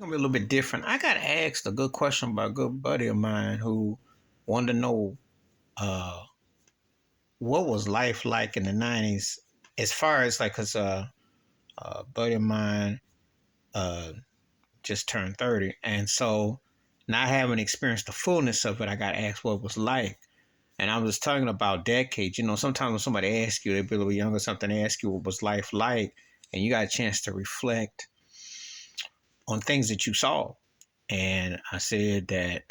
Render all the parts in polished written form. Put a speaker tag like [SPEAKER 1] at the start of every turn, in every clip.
[SPEAKER 1] Gonna be a little bit different. I got asked a good question by a good buddy of mine who wanted to know uh, what was life like in the '90s, as far as like, cause a buddy of mine uh, just turned 30, and so not having experienced the fullness of it, I got asked what it was like, and I was talking about decades. You know, sometimes when somebody asks you, they be a little younger, something, they ask you what was life like, and you got a chance to reflect on things that you saw. And I said that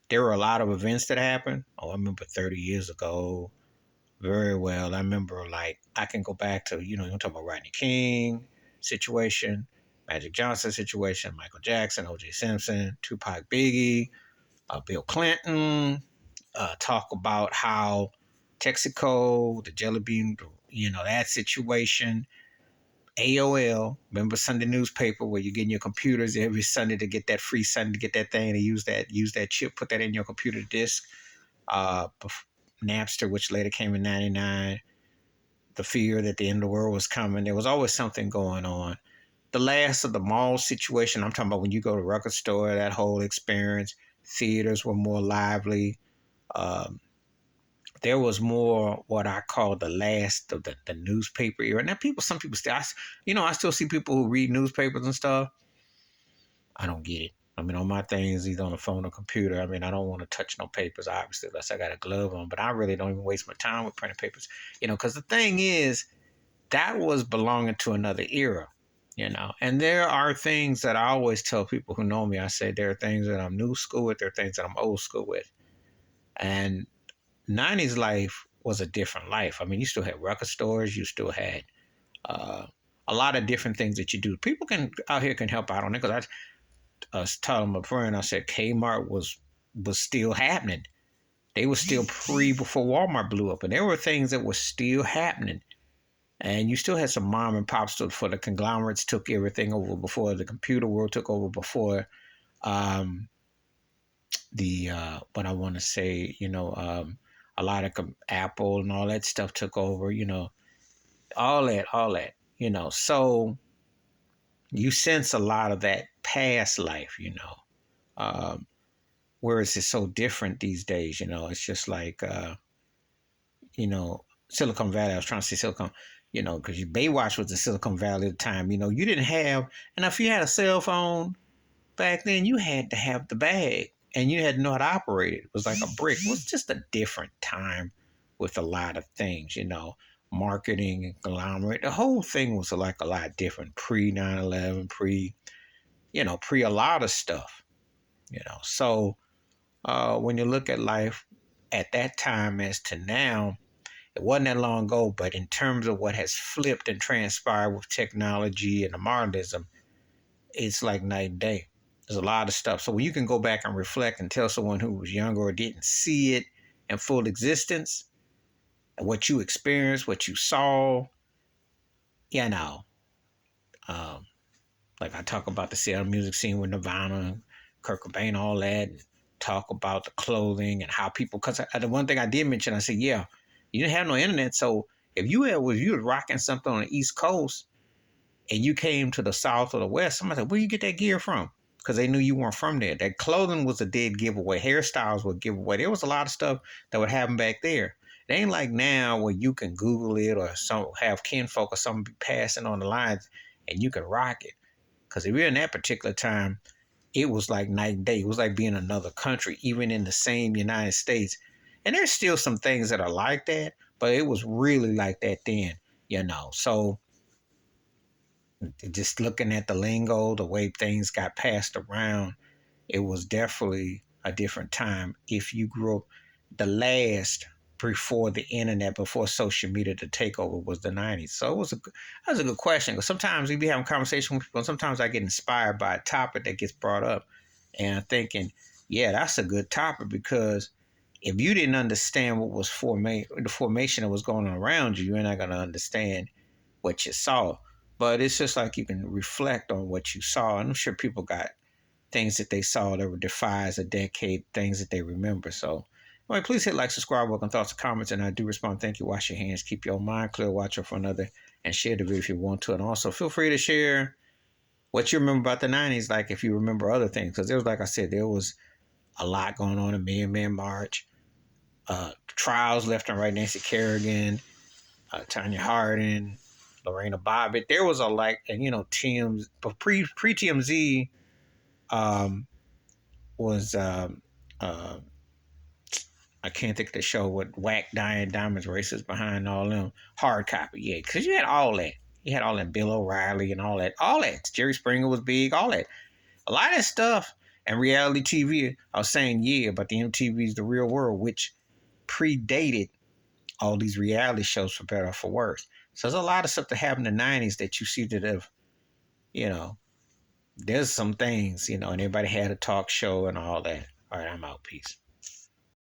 [SPEAKER 1] there were a lot of events that happened. Oh, I remember 30 years ago very well. I remember, like, I can go back to, you're talking about Rodney King situation, Magic Johnson situation, Michael Jackson, O.J. Simpson, Tupac Biggie, Bill Clinton, talk about how Texaco, the Jelly Bean, that situation, AOL, remember Sunday newspaper where you're getting your computers every Sunday to get that free Sunday to get that thing to use that chip, put that in your computer disk. Uh, Napster, which later came in '99, the fear that the end of the world was coming. There was always something going on. The last of the mall situation, I'm talking about when you go to a record store, that whole experience. Theaters were more lively. Um, there was more what I call the last of the newspaper era. Now, some people still, I still see people who read newspapers and stuff. I don't get it. I mean, on my things, either on the phone or computer. I mean, I don't want to touch no papers, obviously, unless I got a glove on. But I really don't even waste my time with printing papers, because the thing is, that was belonging to another era. And there are things that I always tell people who know me. I say there are things that I'm new school with, there are things that I'm old school with. And '90s life was a different life. I mean, you still had record stores, you still had uh, a lot of different things that you do. People can out here can help out on it because I was telling my friend, I said Kmart was still happening. They were still pre before Walmart blew up, and there were things that were still happening. And you still had some mom and pop stores for the conglomerates took everything over before the computer world took over before um, the what I want to say, a lot of Apple and all that stuff took over, all that. So you sense a lot of that past life. Um, whereas it's so different these days. It's just like, Silicon Valley. I was trying to say Silicon, because Baywatch was the Silicon Valley at the time. You didn't have, and if you had a cell phone back then, you had to have the bag and you had to know how to operate it. It was like a brick. It was just a different time with a lot of things. Marketing and conglomerate. The whole thing was like a lot different pre 9/11, pre a lot of stuff. So when you look at life at that time as to now, it wasn't that long ago, but in terms of what has flipped and transpired with technology and the modernism, it's like night and day. There's a lot of stuff. So when you can go back and reflect and tell someone who was younger or didn't see it in full existence, and what you experienced, what you saw, you know, um, like I talk about the Seattle music scene with Nirvana, Kurt Cobain, all that, and talk about the clothing and how people. Because the one thing I did mention, I said, yeah, you didn't have no internet, so if you were rocking something on the East Coast and you came to the South or the West, somebody said, where you get that gear from? Because they knew you weren't from there. That clothing was a dead giveaway. Hairstyles were giveaway. There was a lot of stuff that would happen back there. It ain't like now where you can Google it or some have kinfolk or something passing on the lines and you can rock it. Because if you're in that particular time, it was like night and day. It was like being in another country, even in the same United States. And there's still some things that are like that, but it was really like that then. So just looking at the lingo, the way things got passed around, it was definitely a different time. If you grew up, the last before the internet, before social media, the takeover was the '90s. So that was a good question. Because sometimes we be having conversation with people, and sometimes I get inspired by a topic that gets brought up, and I'm thinking, yeah, that's a good topic because if you didn't understand what was the formation that was going on around you, you're not going to understand what you saw. But it's just like you can reflect on what you saw. And I'm sure people got things that they saw that were defies a decade, things that they remember. So, anyway, please hit like, subscribe, welcome thoughts and comments. And I do respond. Thank you. Wash your hands. Keep your mind clear. Watch out for another. And share the video if you want to. And also feel free to share what you remember about the '90s, like if you remember other things, because there was, like I said, there was a lot going on in Million Man March, trials left and right, Nancy Kerrigan, Tanya Harding, Lorena Bobbitt. There was a like, and TMZ, but pre TMZ um, was I can't think of the show with Whack, Diane Diamonds, Races Behind All them. Hard Copy, yeah, because you had all that. You had all that Bill O'Reilly and all that. All that. Jerry Springer was big, all that. A lot of that stuff and reality TV, I was saying, yeah, but the MTV's The Real World, which predated all these reality shows for better or for worse. So there's a lot of stuff that happened in the 90s that you see that have, you know, there's some things, and everybody had a talk show and all that. All right, I'm out. Peace.